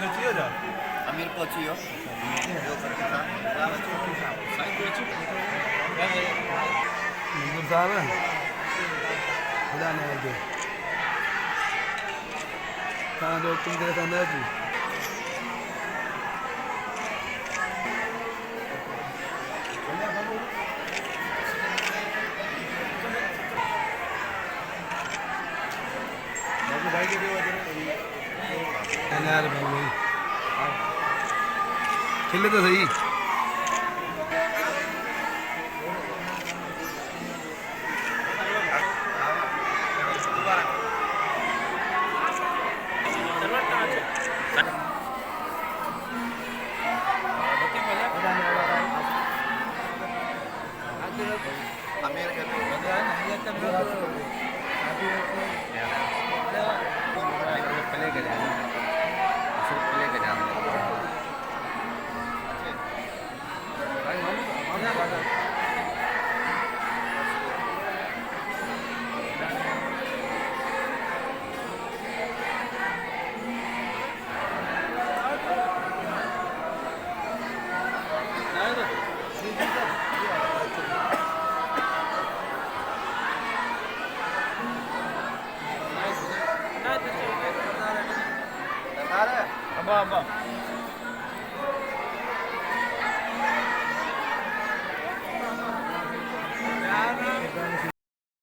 अमीर पहुंची हो मंजूर साहब खुदा ने आगे कहाँ जो तुम तेरे अंदर जी भाई के यार भाई खेले तो सही Abang.